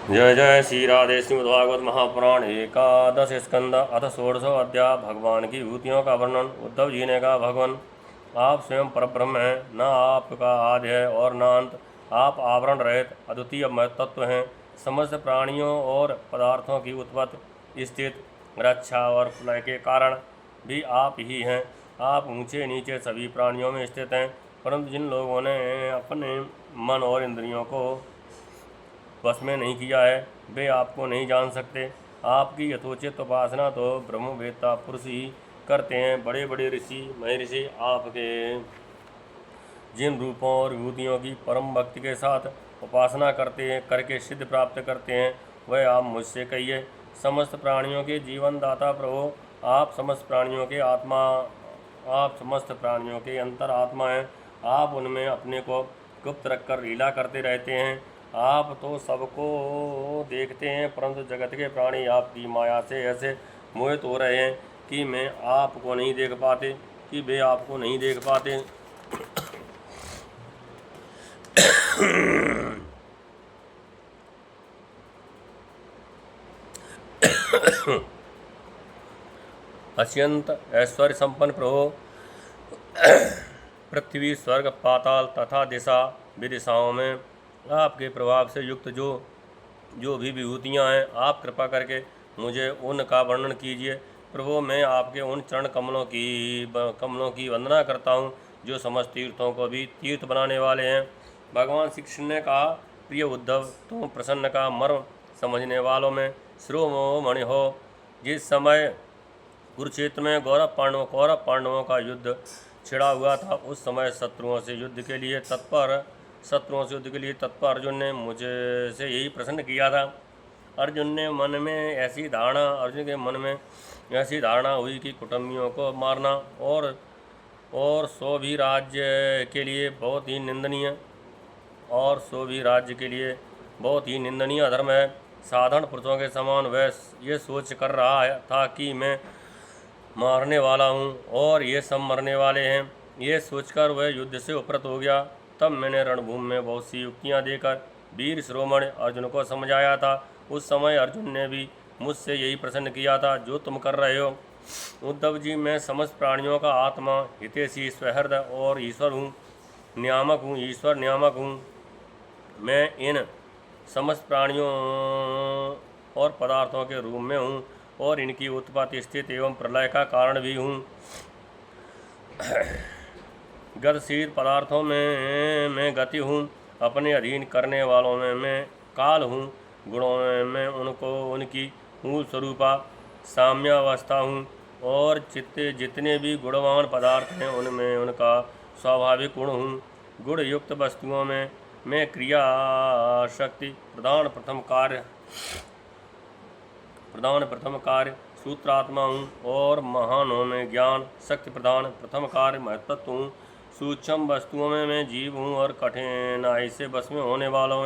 जय जय श्री राधे। श्रीमद्भागवत महापुराण एकादश स्कंद अथ षोडशो अध्याय। भगवान की विभूतियों का वर्णन। उद्धव जी ने कहा, भगवान आप स्वयं परब्रह्म हैं, न आपका आदि है और न अंत। आप आवरण रहित अद्वितीय तत्व हैं। समस्त प्राणियों और पदार्थों की उत्पत्ति, स्थित, रक्षा और प्रलय के कारण भी आप ही हैं। आप ऊंचे नीचे सभी प्राणियों में स्थित हैं, परंतु जिन लोगों ने अपने मन और इंद्रियों को वश में नहीं किया है, वे आपको नहीं जान सकते। आपकी यथोचित उपासना तो ब्रह्मवेत्ता पुरुष ही करते हैं। बड़े बड़े ऋषि महर्षि आपके जिन रूपों और विभूतियों की परम भक्ति के साथ उपासना करके सिद्ध प्राप्त करते हैं, वह आप मुझसे कहिए। समस्त प्राणियों के जीवन दाता प्रभु, आप समस्त प्राणियों के अंतर आत्मा हैं। आप उनमें अपने को गुप्त रखकर लीला करते रहते हैं। आप तो सबको देखते हैं, परंतु जगत के प्राणी आपकी माया से ऐसे मोहित हो रहे हैं कि वे आपको नहीं देख पाते। अत्यंत ऐश्वर्य संपन्न प्रभु, पृथ्वी, स्वर्ग, पाताल तथा दिशा विदिशाओं में आपके प्रभाव से युक्त जो भी विभूतियाँ हैं, आप कृपा करके मुझे उनका वर्णन कीजिए। प्रभु, मैं आपके उन चरण कमलों की वंदना करता हूँ जो समस्त तीर्थों को भी तीर्थ बनाने वाले हैं। भगवान श्री कृष्ण ने कहा, प्रिय उद्धव, तुम प्रसन्न का मर्म समझने वालों में शिरोमणि हो। जिस समय कुरुक्षेत्र में कौरव पांडवों का युद्ध छिड़ा हुआ था, उस समय शत्रुओं से युद्ध के लिए तत्पर अर्जुन ने मुझे से यही प्रश्न किया था। अर्जुन के मन में ऐसी धारणा हुई कि कुटुंबियों को मारना और सो भी राज्य के लिए बहुत ही निंदनीय धर्म है। साधारण पुरुषों के समान वह ये सोच कर रहा था कि मैं मारने वाला हूँ और ये सब मरने वाले हैं। ये सोचकर वह युद्ध से उपरत हो गया। तब मैंने रणभूमि में बहुत सी युक्तियाँ देकर वीर शिरोमणि अर्जुन को समझाया था। उस समय अर्जुन ने भी मुझसे यही प्रश्न किया था जो तुम कर रहे हो। उद्धव जी, मैं समस्त प्राणियों का आत्मा, हितैषी, स्वहृदय और ईश्वर नियामक हूँ। मैं इन समस्त प्राणियों और पदार्थों के रूप में हूँ और इनकी उत्पत्ति, स्थिति एवं प्रलय का कारण भी हूँ। गतिशील पदार्थों में मैं गति हूँ, अपने अधीन करने वालों में मैं काल हूँ, गुणों में मैं उनकी मूल स्वरूपा साम्यावस्था हूँ और जितने भी गुणवान पदार्थ हैं उनमें उनका स्वाभाविक गुण हूँ। गुण युक्त वस्तुओं में मैं क्रिया शक्ति प्रधान प्रथम कार्य सूत्रात्मा हूँ और महानों में ज्ञान शक्ति प्रधान प्रथम कार्य महत्त्व हूँ। सूक्ष्म वस्तुओं में मैं जीव हूँ और कठिनाई से बस में होने वालों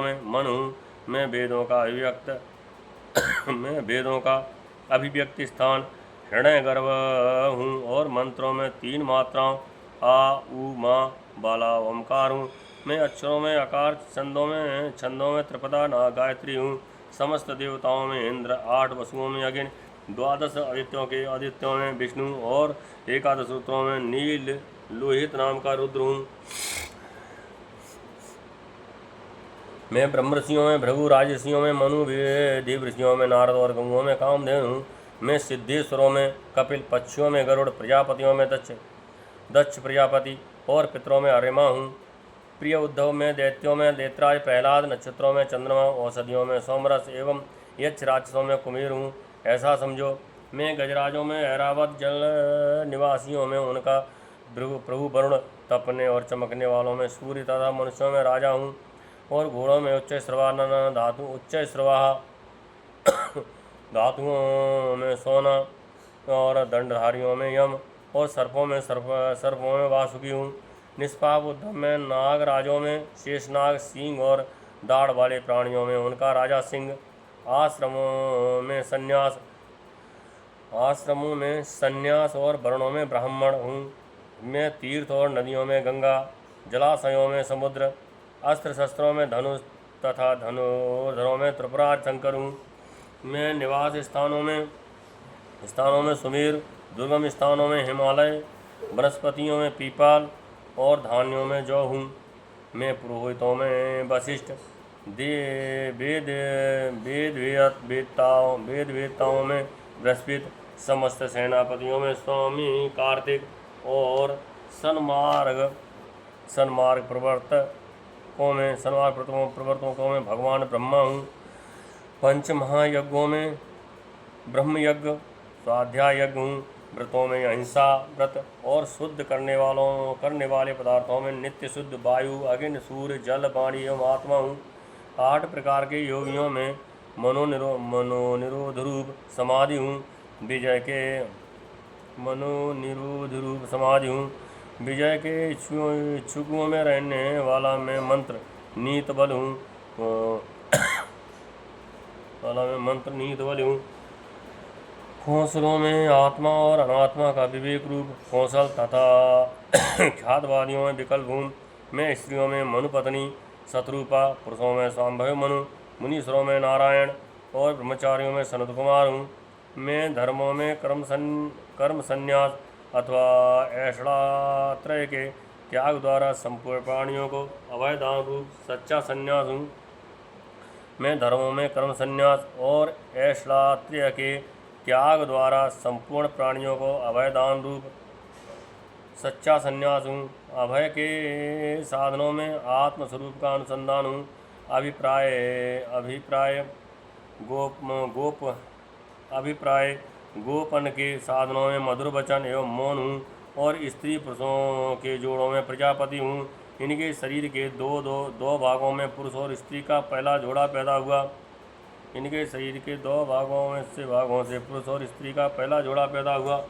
में मन हूँ। मैं वेदों का अभिव्यक्ति स्थान हृदय गर्भ हूँ और मंत्रों में 3 मात्राओं आ उ मा बाला ओमकार हूँ। मैं अक्षरों में आकार, छंदों में त्रिपदा गायत्री हूँ। समस्त देवताओं में इंद्र, 8 वसुओं में अग्नि, 12 आदित्यों में विष्णु और 11 सूत्रों में नील लोहित नाम का रुद्र हूँ। मैं ब्रह्म ऋषियों में भृगु, राजऋषियों में मनु, देव ऋषियों में नारद और गंगों में कामधेनु हूँ। मैं सिद्धेश्वरों में कपिल, पक्षियों में गरुड़, प्रजापतियों में दक्ष प्रजापति और पितरों में अरिमा हूँ। प्रिय उद्धव, में दैत्यों में दैत्राज प्रहलाद, नक्षत्रों में चंद्रमा, औषधियों में सोमरस एवं यक्ष राक्षसों में कुमेर हूँ। ऐसा समझो। मैं गजराजों में ऐरावत, जल निवासियों में उनका प्रभु वरुण, तपने और चमकने वालों में सूर्य तथा मनुष्यों में राजा हूँ और घोड़ों में उच्च श्रवाह धातुओं में सोना और दंडधारियों में यम और सर्पों में वासुकी हूँ। निष्पाप उद्धव, में नागराजों में शेषनाग, सिंह और दाढ़ वाले प्राणियों में उनका राजा सिंह। आश्रमों में संन्यास और वर्णों में ब्राह्मण हूँ। मैं तीर्थ और नदियों में गंगा, जलाशयों में समुद्र, अस्त्र शस्त्रों में धनुष, तथा धनुर्धरों में त्रिपुरार शंकर हूँ। मैं निवास स्थानों में सुमेर, दुर्गम स्थानों में हिमालय, वनस्पतियों में पीपल और धान्यों में जौ हूँ। मैं पुरोहितों में वशिष्ठ, वेद वेदताओं में बृहस्पति, समस्त सेनापतियों में स्वामी कार्तिक और सन्मार्ग प्रवर्तकों में भगवान ब्रह्मा हूँ। पंच महायज्ञों में ब्रह्म यज्ञ, स्वाध्याय यज्ञ हूँ। व्रतों में अहिंसा व्रत और शुद्ध करने वाले पदार्थों में नित्य शुद्ध वायु, अग्नि, सूर्य, जल, वाणी एवं आत्मा हूँ। 8 प्रकार के योगियों में मनोनिरोध रूप समाधि हूँ। विजय के इच्छुकों में रहने वाला मैं मंत्र नीत बल हूँ। कौशलों में आत्मा और अनात्मा का विवेक रूप कौशल तथा ख्यातवादियों में विकल्प हूँ। मैं स्त्रियों में मनुपत्नी शत्रुपा, पुरुषों में सांभव मनु, मुनीश्वरों में नारायण और ब्रह्मचारियों में सनत कुमार हूँ। मैं धर्मों में कर्म संन्यास अथवा ऐषणात्रय के त्याग द्वारा संपूर्ण प्राणियों को अभय दान रूप सच्चा संन्यास हूँ। मैं धर्मों में कर्म संन्यास और ऐषणात्रय के त्याग द्वारा संपूर्ण प्राणियों को अभय दान रूप सच्चा संन्यास हूँ। अभय के साधनों में आत्मस्वरूप का अनुसंधान हूँ। अभिप्राय गोपन के साधनों में मधुर वचन एवं मौन हूँ और स्त्री पुरुषों के जोड़ों में प्रजापति हूँ। इनके शरीर के दो भागों में पुरुष और स्त्री का पहला जोड़ा पैदा हुआ। इनके शरीर के 2 भागों से पुरुष और स्त्री का पहला जोड़ा पैदा हुआ।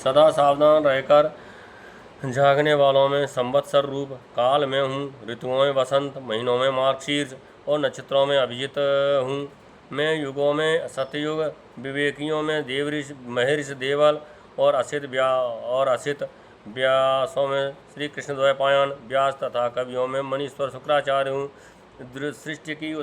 सदा सावधान रहकर जागने वालों में संवत्सर रूप काल में हूँ। ऋतुओं में वसंत, महीनों में मार्गशीर्ष और नक्षत्रों में अभिजित हूँ। मैं युगों में सतयुग, विवेकियों में देवऋषि महर्षि देवल और असित व्यासों में श्री कृष्ण द्वैपायन व्यास तथा कवियों में मनीश्वर शुक्राचार्य हूँ। सृष्टि की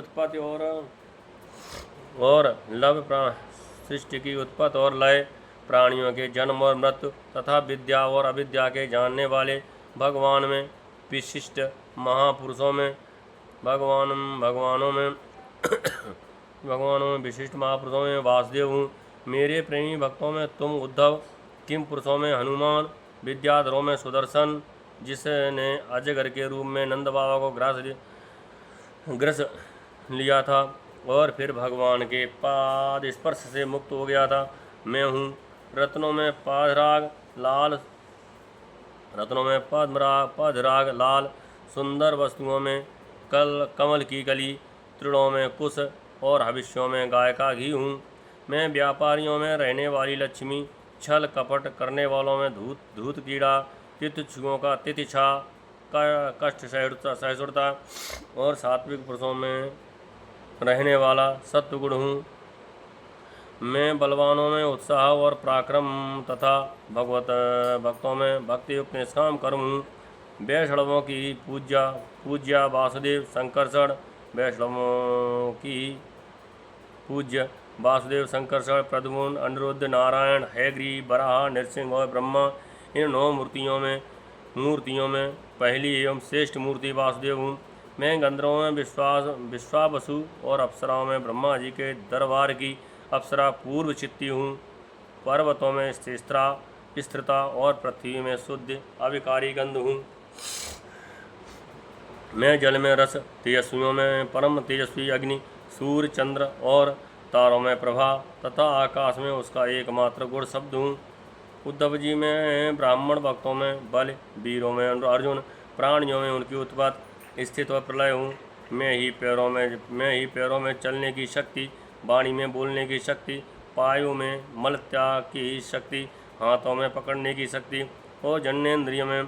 उत्पत्ति और लय, प्राणियों के जन्म और मृत्यु तथा विद्या और अविद्या के जानने वाले भगवान में विशिष्ट महापुरुषों में भगवानों में विशिष्ट महापुरुषों में वासुदेव हूँ। मेरे प्रेमी भक्तों में तुम उद्धव, किम पुरुषों में हनुमान, विद्याधरों में सुदर्शन जिसने अजगर के रूप में नंद बाबा को ग्रस लिया था और फिर भगवान के पाद स्पर्श से मुक्त हो गया था, मैं हूँ। रत्नों में पद्मराग लाल, सुंदर वस्तुओं में कमल की कली, तृणों में कुश और हविष्यों में गाय का घी हूँ। मैं व्यापारियों में रहने वाली लक्ष्मी, छल कपट करने वालों में धूत कीड़ा, तितिक्षुओं का तितिछा, कष्ट सहिष्णुता और सात्विक पुरुषों में रहने वाला सत्वगुण हूँ। मैं बलवानों में उत्साह और पराक्रम तथा भगवत भक्तों में भक्ति युक्त निष्काम कर्म हूँ। वैष्णवों की पूज्या वासुदेव संकर्षण, वैष्णवों की पूज्य वासुदेव संकर्षण, प्रद्युम्न, अनिरुद्ध, नारायण, हैग्री, वराह, नरसिंह और ब्रह्मा, इन 9 मूर्तियों में पहली एवं श्रेष्ठ मूर्ति वासुदेव हूँ। मैं गंधर्वों में विश्वावसु और अप्सराओं में ब्रह्मा जी के दरबार की अप्सरा पूर्व चित्ती हूँ। पर्वतों में स्थिरता और पृथ्वी में शुद्ध अविकारी गंध हूँ। मैं जल में रस, तेजस्वियों में परम तेजस्वी अग्नि, सूर्य, चंद्र और तारों में प्रभा तथा आकाश में उसका एकमात्र गुण शब्द हूँ। उद्धव जी में ब्राह्मण भक्तों में बल, वीरों में अर्जुन, प्राणियों में उनकी उत्पत्ति, स्थित और प्रलय हूँ। मैं ही पैरों में चलने की शक्ति, वाणी में बोलने की शक्ति, पायों में मल त्याग की शक्ति, हाथों में पकड़ने की शक्ति और जन्नेन्द्रिय में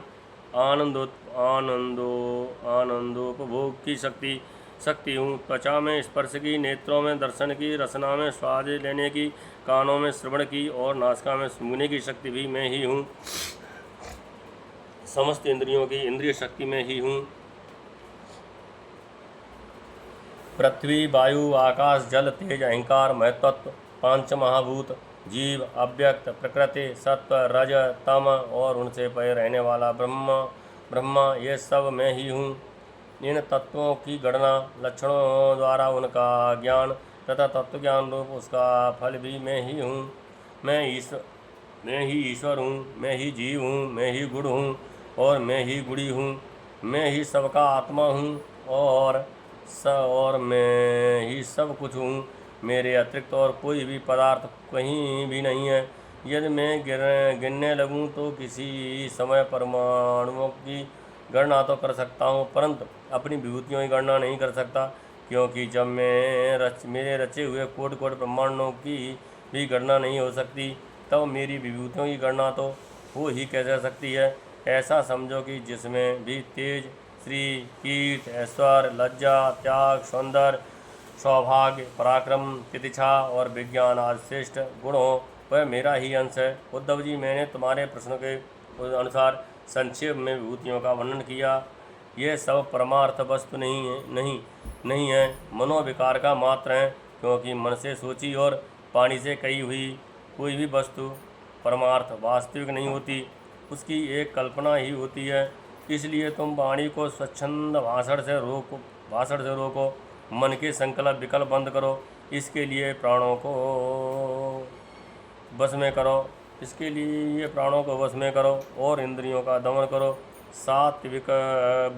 आनंदोपभोग की शक्ति हूँ। त्वचा में स्पर्श की, नेत्रों में दर्शन की, रसना में स्वाद लेने की, कानों में श्रवण की और नासिका में सूंघने की शक्ति भी मैं ही हूँ। समस्त इंद्रियों की इंद्रिय शक्ति में ही हूँ। पृथ्वी, वायु, आकाश, जल, तेज, अहंकार, महत्त्व, पांच महाभूत, जीव, अव्यक्त, प्रकृति, सत्व, रज, तम और उनसे परे रहने वाला ब्रह्मा ये सब मैं ही हूँ। इन तत्वों की गणना, लक्षणों द्वारा उनका ज्ञान तथा तत्व ज्ञान रूप उसका फल भी मैं ही हूँ। मैं ही ईश्वर हूँ, मैं ही जीव हूँ, मैं ही गुण हूँ और मैं ही गुड़ी हूँ। मैं ही सबका आत्मा हूँ और मैं ही सब कुछ हूँ। मेरे अतिरिक्त और कोई भी पदार्थ कहीं भी नहीं है। यदि मैं गिनने लगूँ तो किसी समय परमाणुओं की गणना तो कर सकता हूँ, परंतु अपनी विभूतियों की गणना नहीं कर सकता, क्योंकि जब मेरे रचे हुए कोटि कोटि ब्रह्मांडों की भी गणना नहीं हो सकती, तब मेरी विभूतियों की गणना तो हो ही कैसे सकती है। ऐसा समझो कि जिसमें भी तेज, श्री, कीर्त, ऐश्वर्य, लज्जा, त्याग, सौंदर्य, सौभाग्य, पराक्रम, तितिक्षा और विज्ञान आदि श्रेष्ठ गुण हो, वह मेरा ही अंश है। उद्धव जी, मैंने तुम्हारे प्रश्न के अनुसार संक्षेप में विभूतियों का वर्णन किया। ये सब परमार्थ वस्तु नहीं है, मनोविकार का मात्र है, क्योंकि मन से सोची और पानी से कही हुई कोई भी वस्तु परमार्थ वास्तविक नहीं होती, उसकी एक कल्पना ही होती है। इसलिए तुम वाणी को स्वच्छंद भाषण से रोको, मन के संकल्प विकल्प बंद करो। इसके लिए प्राणों को वश में करो और इंद्रियों का दमन करो। सात्विक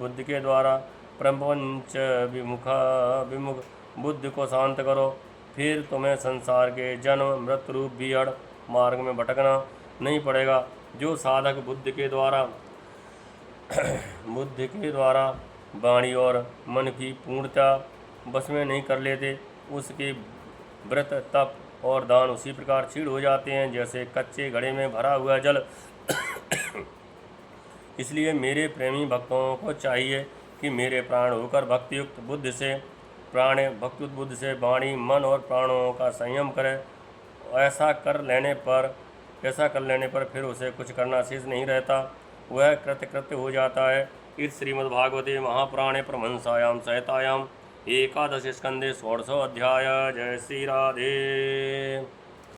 बुद्धि के द्वारा प्रपंच विमुख बुद्धि को शांत करो। फिर तुम्हें संसार के जन्म मृत्यु रूप बिहड़ मार्ग में भटकना नहीं पड़ेगा। जो साधक बुद्धि के द्वारा वाणी और मन की पूर्णता बस में नहीं कर लेते, उसके व्रत, तप और दान उसी प्रकार क्षीण हो जाते हैं जैसे कच्चे घड़े में भरा हुआ जल। इसलिए मेरे प्रेमी भक्तों को चाहिए कि मेरे प्राण होकर भक्तियुक्त बुद्धि से वाणी, मन और प्राणों का संयम करें। ऐसा कर लेने पर फिर उसे कुछ करना शेष नहीं रहता, वह कृत्य हो जाता है। इस श्रीमद्भागवते महापुराणे परमहंसायां संहितायां 11 स्कंदे 16 अध्याय। जय श्री राधे।